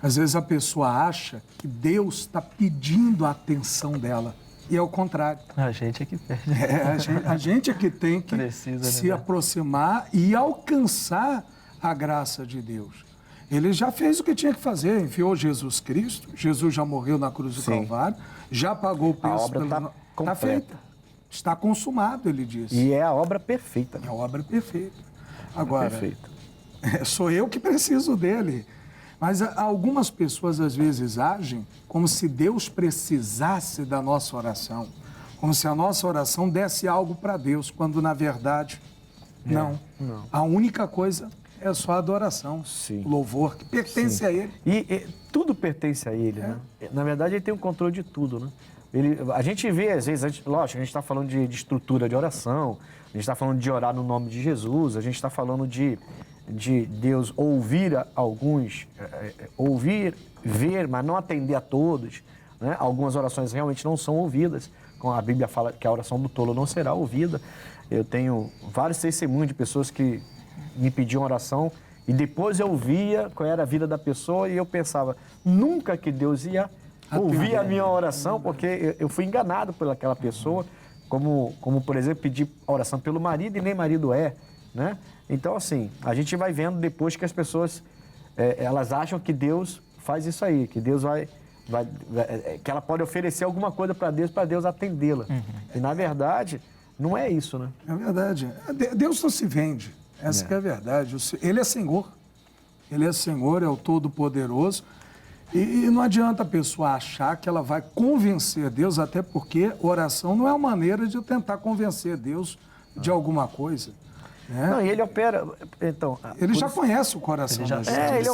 Às vezes a pessoa acha que Deus está pedindo a atenção dela. E é o contrário. A gente é que perde. A gente é que tem que se aproximar e alcançar a graça de Deus. Ele já fez o que tinha que fazer, enviou Jesus Cristo, Jesus já morreu na cruz do Calvário, já pagou o preço. A obra está feita, está consumado, ele disse. E é a obra perfeita. É a obra perfeita. Agora, sou eu que preciso dele. Mas algumas pessoas, às vezes, agem como se Deus precisasse da nossa oração. Como se a nossa oração desse algo para Deus, quando, na verdade, não. A única coisa é só a adoração, o louvor, que pertence a Ele. E tudo pertence a Ele, né? Na verdade, Ele tem o controle de tudo, né? A gente vê, às vezes, lógico, a gente está falando de estrutura de oração, a gente está falando de orar no nome de Jesus, a gente está falando de Deus ouvir alguns, ouvir, ver, mas não atender a todos, né? Algumas orações realmente não são ouvidas, como a Bíblia fala que a oração do tolo não será ouvida. Eu tenho vários testemunhos de pessoas que me pediam oração e depois eu via qual era a vida da pessoa e eu pensava, nunca que Deus ia ouvir a minha oração, porque eu fui enganado por aquela pessoa, como por exemplo, pedir oração pelo marido e nem marido é, né? Então, assim, a gente vai vendo depois que as pessoas, elas acham que Deus faz isso aí, que Deus que ela pode oferecer alguma coisa para Deus atendê-la. E, na verdade, não é isso, né? É verdade. Deus não se vende. Essa que é a verdade. Ele é Senhor. Ele é Senhor, é o Todo-Poderoso. E não adianta a pessoa achar que ela vai convencer Deus, até porque oração não é uma maneira de tentar convencer Deus de alguma coisa. Não, e ele opera, então... Ele já conhece o coração da gente.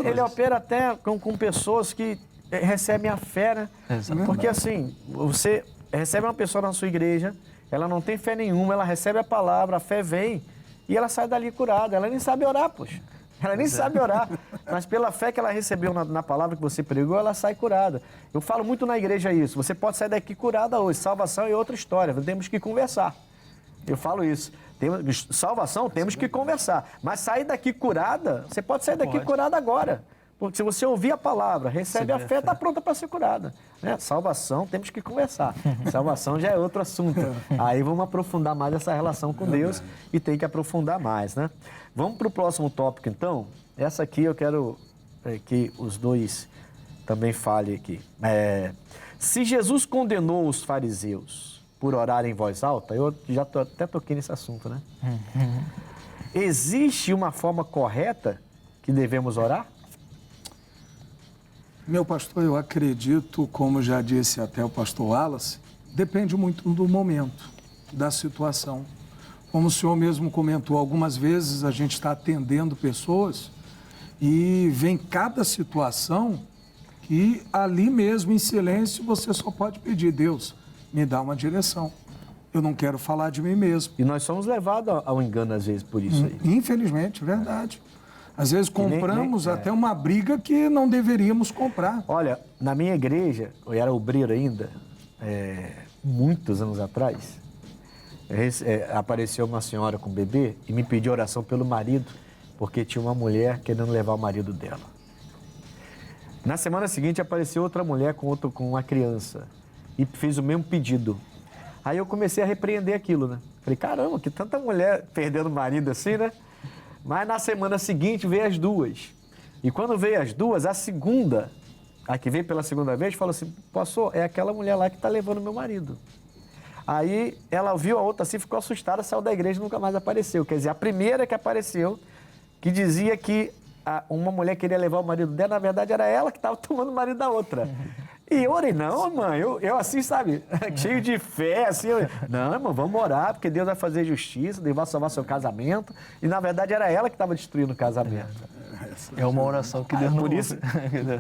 Ele opera até com pessoas que recebem a fé, né? Porque assim, você recebe uma pessoa na sua igreja, ela não tem fé nenhuma, ela recebe a palavra, a fé vem, e ela sai dali curada. Ela nem sabe orar, poxa. Ela nem sabe orar, mas pela fé que ela recebeu na palavra que você pregou, ela sai curada. Eu falo muito na igreja isso, você pode sair daqui curada hoje, salvação é outra história, temos que conversar. Eu falo isso. Salvação, temos que conversar. Mas sair daqui curada, você pode sair daqui curada agora. Porque se você ouvir a palavra, recebe a fé, está pronta para ser curada. Né? Salvação, temos que conversar. Salvação já é outro assunto. Aí vamos aprofundar mais essa relação com Deus e tem que aprofundar mais, né? Vamos para o próximo tópico, então. Essa aqui eu quero que os dois também falem aqui. Se Jesus condenou os fariseus por orar em voz alta, eu já até toquei nesse assunto, né? Existe uma forma correta que devemos orar? Meu pastor, eu acredito, como já disse até o pastor Wallace, depende muito do momento, da situação. Como o senhor mesmo comentou, algumas vezes a gente está atendendo pessoas e vem cada situação que ali mesmo, em silêncio, você só pode pedir, Deus, me dá uma direção. eu não quero falar de mim mesmo. E nós somos levados ao engano, às vezes, por isso aí. Infelizmente, verdade. Às vezes compramos até uma briga que não deveríamos comprar. Olha, na minha igreja, eu era obreiro ainda, muitos anos atrás, apareceu uma senhora com bebê e me pediu oração pelo marido, porque tinha uma mulher querendo levar o marido dela. Na semana seguinte apareceu outra mulher com uma criança e fez o mesmo pedido. Aí eu comecei a repreender aquilo, né? Falei, caramba, que tanta mulher perdendo o marido assim, né? Mas na semana seguinte veio as duas. E quando veio as duas, a segunda, a que veio pela segunda vez, falou assim, pastor, é aquela mulher lá que está levando meu marido. Aí ela viu a outra assim, ficou assustada, saiu da igreja e nunca mais apareceu. Quer dizer, a primeira que apareceu, que dizia que uma mulher queria levar o marido dela, na verdade era ela que estava tomando o marido da outra. E eu orei, não, mãe, eu assim, sabe, cheio de fé, assim, não, irmão, vamos orar, porque Deus vai fazer justiça, Deus vai salvar seu casamento. E na verdade era ela que estava destruindo o casamento. É uma oração que Deus não por isso,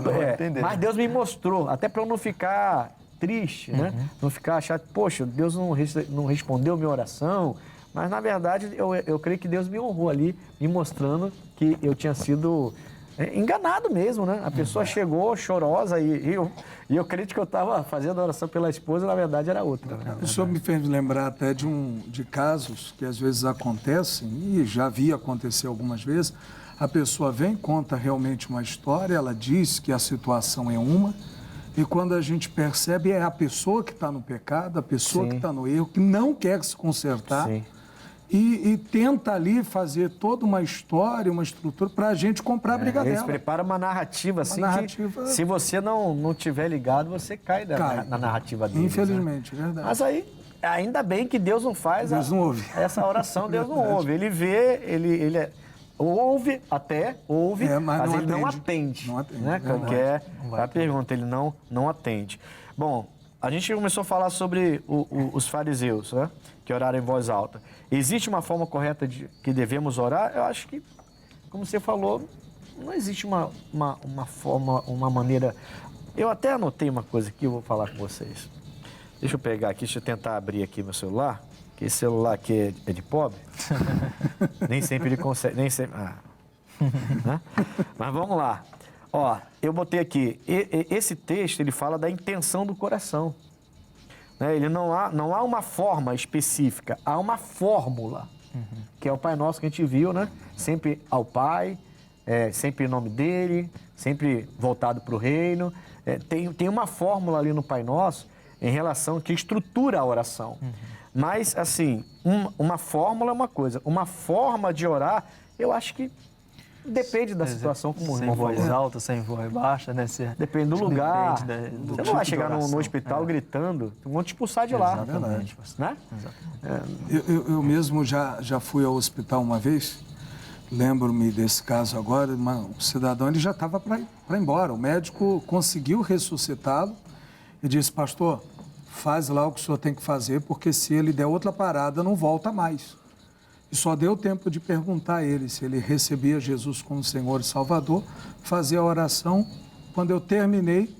vai entender. Mas Deus me mostrou, até para eu não ficar triste, né? Não ficar achando, poxa, Deus não respondeu a minha oração. Mas, na verdade, eu creio que Deus me honrou ali, me mostrando que eu tinha sido enganado mesmo, né? A pessoa chegou chorosa e eu acredito que eu estava fazendo a oração pela esposa e, na verdade, era outra. Né? O senhor me fez lembrar até de casos que às vezes acontecem, e já vi acontecer algumas vezes. A pessoa vem, conta realmente uma história, ela diz que a situação é uma, e quando a gente percebe é a pessoa que está no pecado, a pessoa que está no erro, que não quer se consertar. Sim. E tenta ali fazer toda uma história, uma estrutura para a gente comprar a briga dela. Eles preparam uma narrativa assim que se você não tiver ligado, você cai na narrativa deles. Infelizmente, né? Verdade. Mas aí, ainda bem que Deus não faz não ouve. Essa oração, Deus não ouve. Ele vê, ele ouve, mas ele não atende. Não atende. Né? Que é a pergunta, ele não atende. Bom, a gente começou a falar sobre os fariseus, né? Que oraram em voz alta. Existe uma forma correta de que devemos orar? Eu acho que, como você falou, não existe uma forma, uma maneira... Eu até anotei uma coisa aqui, eu vou falar com vocês. Deixa eu pegar aqui, deixa eu tentar abrir aqui meu celular, que esse celular aqui é de pobre. Nem sempre ele consegue, nem sempre... Né? Mas vamos lá. Ó, eu botei aqui, esse texto, ele fala da intenção do coração. Ele não há uma forma específica, há uma fórmula, que é o Pai Nosso que a gente viu, né? Sempre ao Pai, sempre em nome dele, sempre voltado para o reino. Tem uma fórmula ali no Pai Nosso em relação que estrutura a oração. Mas, assim, uma fórmula é uma coisa, uma forma de orar, eu acho que depende da situação, como o irmão falou. Sem voz alta, sem voz baixa, né? Depende do lugar. Do você não vai chegar no hospital gritando, vão te expulsar de lá. Exatamente. Né? Eu mesmo já fui ao hospital uma vez, lembro-me desse caso agora, um cidadão, ele já estava para ir embora. O médico conseguiu ressuscitá-lo e disse, pastor, faz lá o que o senhor tem que fazer, porque se ele der outra parada, não volta mais. E só deu tempo de perguntar a ele se ele recebia Jesus como Senhor e Salvador, fazer a oração. Quando eu terminei,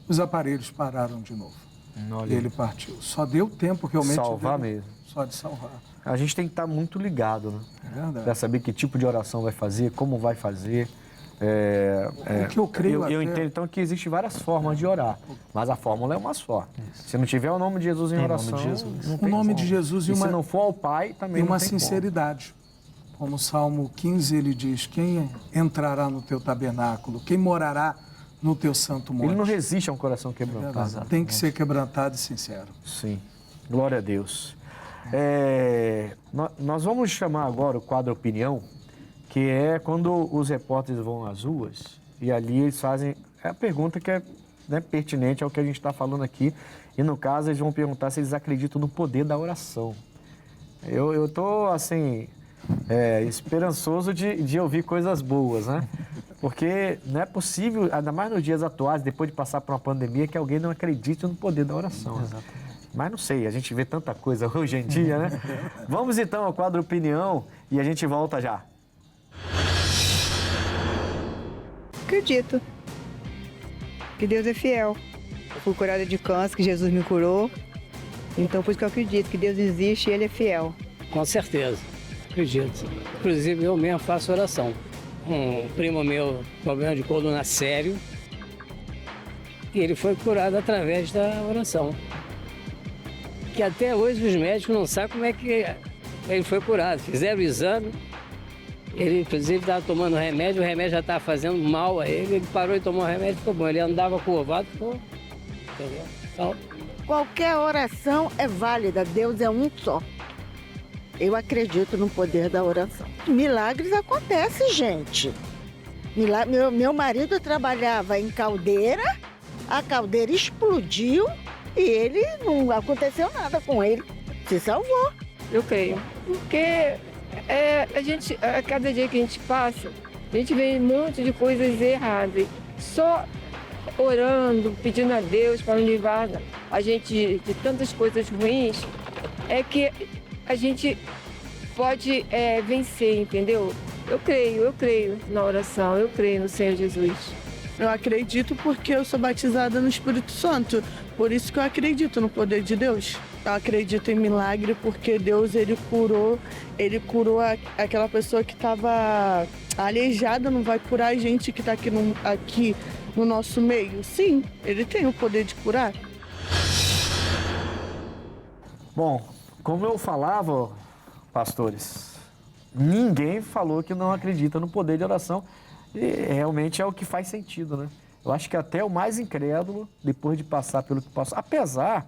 os aparelhos pararam de novo. E ele partiu. Só deu tempo realmente salvar mesmo. Só de salvar. A gente tem que estar muito ligado, né? É verdade. Para saber que tipo de oração vai fazer, como vai fazer. O que eu creio eu entendo então que existem várias formas de orar, mas a fórmula é uma só. Isso. Se não tiver o nome de Jesus em oração, não tem o nome de Jesus e se não for ao Pai, também não uma tem sinceridade. Como o Salmo 15 ele diz, quem entrará no teu tabernáculo, quem morará no teu santo monte. Ele não resiste a um coração quebrantado. Tem que ser quebrantado e sincero. Sim, glória a Deus. Nós vamos chamar agora o quadro Opinião, que é quando os repórteres vão às ruas e ali eles fazem a pergunta que é pertinente ao que a gente está falando aqui. E no caso eles vão perguntar se eles acreditam no poder da oração. Eu estou assim, esperançoso de ouvir coisas boas, né? Porque não é possível, ainda mais nos dias atuais, depois de passar por uma pandemia, que alguém não acredite no poder da oração. Né? Mas não sei, a gente vê tanta coisa hoje em dia, né? Vamos então ao quadro Opinião e a gente volta já. Acredito que Deus é fiel. Fui curada de câncer, que Jesus me curou. Então, por isso que eu acredito que Deus existe e Ele é fiel. Com certeza, acredito. Inclusive, eu mesmo faço oração. Um primo meu, problema de coluna sério, e ele foi curado através da oração. Que até hoje os médicos não sabem como é que ele foi curado. Fizeram o exame, ele inclusive estava tomando remédio, o remédio já estava fazendo mal a ele, ele parou e tomou o remédio e ficou bom. Ele andava curvado, ficou, entendeu? Então, qualquer oração é válida, Deus é um só. Eu acredito no poder da oração. Milagres acontecem, gente. Meu marido trabalhava em caldeira, a caldeira explodiu e ele não aconteceu nada com ele. Se salvou. Eu creio. Porque a cada dia que a gente passa, a gente vê um monte de coisas erradas. Só orando, pedindo a Deus para nos livrar a gente de tantas coisas ruins, é que a gente pode vencer, entendeu? Eu creio na oração, eu creio no Senhor Jesus. Eu acredito porque eu sou batizada no Espírito Santo, por isso que eu acredito no poder de Deus. Eu acredito em milagre porque Deus, ele curou aquela pessoa que estava aleijada, não vai curar a gente que está aqui no nosso meio. Sim, ele tem o poder de curar. Bom, como eu falava, pastores, ninguém falou que não acredita no poder de oração e realmente é o que faz sentido, né? Eu acho que até o mais incrédulo, depois de passar pelo que passou, apesar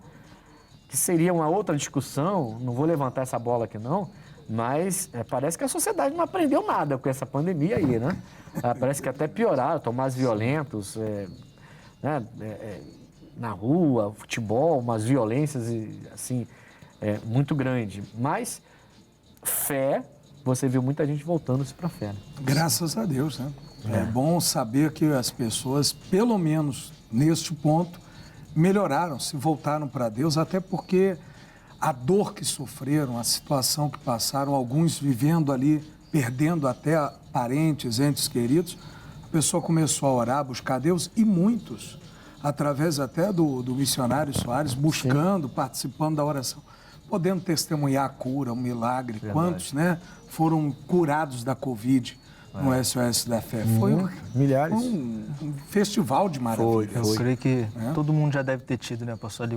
que seria uma outra discussão, não vou levantar essa bola aqui não, mas parece que a sociedade não aprendeu nada com essa pandemia aí, né? Parece que até pioraram, estão mais violentos, na rua, futebol, umas violências assim, muito grande. Mas fé, você viu muita gente voltando-se para a fé. Né? Graças a Deus, né? É bom saber que as pessoas, pelo menos neste ponto, melhoraram, se voltaram para Deus, até porque a dor que sofreram, a situação que passaram, alguns vivendo ali, perdendo até parentes, entes queridos, a pessoa começou a orar, buscar Deus e muitos, através até do missionário Soares, buscando, participando da oração, podendo testemunhar a cura, um milagre. Verdade. Quantos, né, foram curados da Covid no SOS da Fé? Foi milhares. Um festival de maravilhas. Eu creio que todo mundo já deve ter tido, né, pastor, ali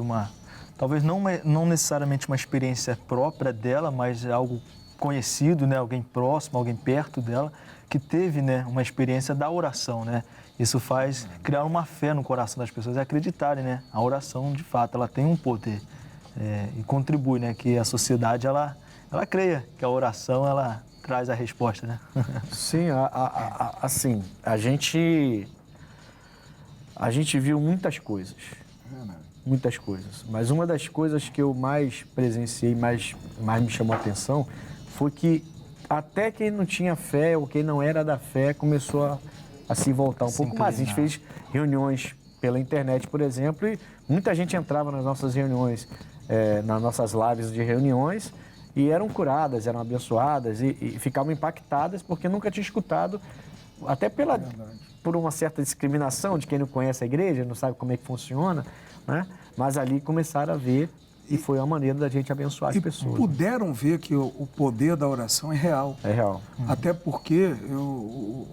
talvez não necessariamente uma experiência própria dela, mas algo conhecido, né, alguém próximo, alguém perto dela, que teve, né, uma experiência da oração, né? Isso faz criar uma fé no coração das pessoas e acreditarem, né? A oração, de fato, ela tem um poder e contribui, né, que a sociedade, ela creia que a oração, ela traz a resposta, né? Sim, assim, a gente viu muitas coisas, mas uma das coisas que eu mais presenciei, mais me chamou a atenção, foi que até quem não tinha fé ou quem não era da fé começou a se voltar um pouco mais. A gente fez reuniões pela internet, por exemplo, e muita gente entrava nas nossas reuniões, nas nossas lives de reuniões, e eram curadas, eram abençoadas e ficavam impactadas porque nunca tinha escutado, até por uma certa discriminação de quem não conhece a igreja, não sabe como é que funciona, né? Mas ali começaram a ver e foi a maneira da gente abençoar as pessoas. Puderam ver que o poder da oração é real. É real. Até porque,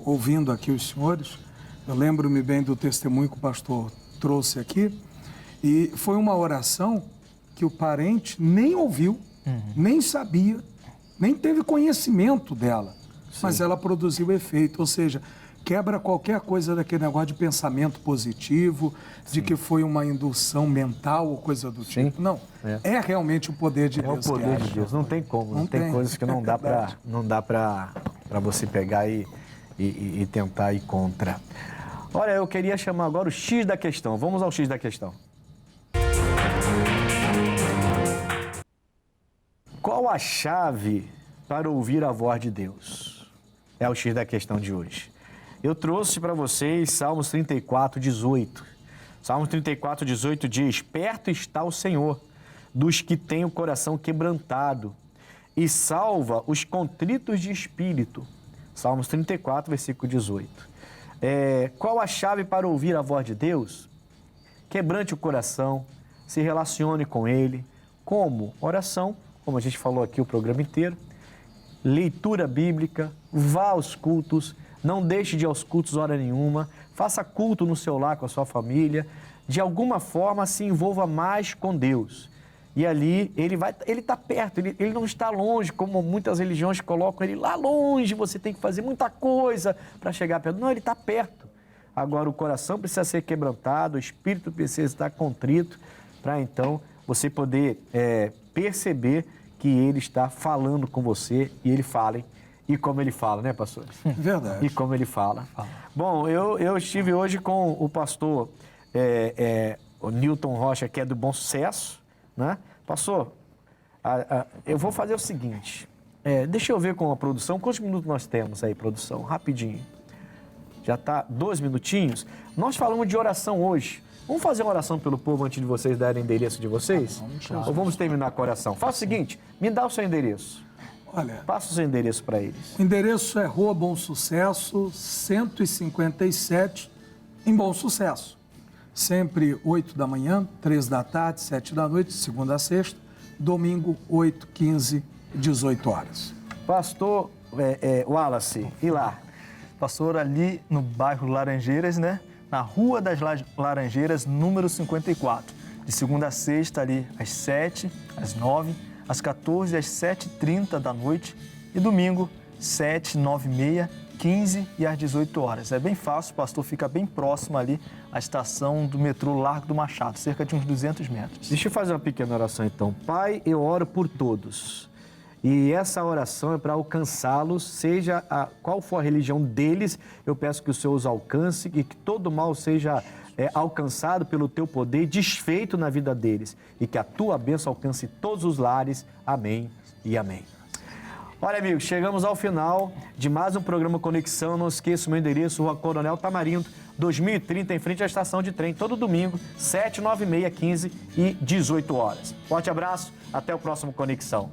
ouvindo aqui os senhores, eu lembro-me bem do testemunho que o pastor trouxe aqui, e foi uma oração que o parente nem ouviu, nem sabia, nem teve conhecimento dela, mas ela produziu efeito, ou seja, quebra qualquer coisa daquele negócio de pensamento positivo, de que foi uma indução mental ou coisa do tipo. Não, é realmente o poder de Deus. É o poder de Deus, não tem como, não tem coisas que não dá para você pegar e tentar ir contra. Olha, eu queria chamar agora o X da questão, vamos ao X da questão. Qual a chave para ouvir a voz de Deus? É o X da questão de hoje. Eu trouxe para vocês Salmos 34, 18. Salmos 34, 18 diz: perto está o Senhor dos que têm o coração quebrantado e salva os contritos de espírito. Salmos 34, versículo 18. Qual a chave para ouvir a voz de Deus? Quebrante o coração, se relacione com Ele, Como? Oração, como a gente falou aqui o programa inteiro, leitura bíblica, vá aos cultos, não deixe de ir aos cultos hora nenhuma, faça culto no seu lar com a sua família, de alguma forma se envolva mais com Deus. E ali ele está perto, ele não está longe, como muitas religiões colocam ele lá longe, você tem que fazer muita coisa para chegar perto. Não, ele está perto. Agora o coração precisa ser quebrantado, o espírito precisa estar contrito, para então você poder perceber que ele está falando com você e ele fala, e como ele fala, né, pastor? Verdade. E como ele fala. Bom, eu estive hoje com o pastor o Newton Rocha, que é do Bom Sucesso, né? Pastor, eu vou fazer o seguinte, deixa eu ver com a produção, quantos minutos nós temos aí, produção? Rapidinho. Já está 2 minutinhos. Nós falamos de oração hoje. Vamos fazer uma oração pelo povo antes de vocês darem o endereço de vocês? Ou vamos terminar com a oração? Faça o seguinte, me dá o seu endereço. Olha, Passa o seu endereço para eles. o endereço é Rua Bom Sucesso, 157, em Bom Sucesso. Sempre 8 da manhã, 3 da tarde, 7 da noite, segunda a sexta, domingo 8, 15, 18 horas. Pastor Wallace, e lá? Pastor, ali no bairro Laranjeiras, né? Na Rua das Laranjeiras, número 54. De segunda a sexta, ali às 7, às 9, às 14 e às 7h30 da noite. E domingo, 7, 9h30, 15 e às 18 horas. É bem fácil, o pastor fica bem próximo ali à estação do metrô Largo do Machado, cerca de uns 200 metros. Deixa eu fazer uma pequena oração então. Pai, eu oro por todos. E essa oração é para alcançá-los, seja qual for a religião deles, eu peço que o Senhor os alcance e que todo mal seja alcançado pelo teu poder, desfeito na vida deles. E que a tua bênção alcance todos os lares. Amém e amém. Olha, amigos, chegamos ao final de mais um programa Conexão. Não esqueça o meu endereço, Rua Coronel Tamarindo, 2030, em frente à estação de trem, todo domingo, 7, 9h30, 15 e 18 horas. Forte abraço, até o próximo Conexão.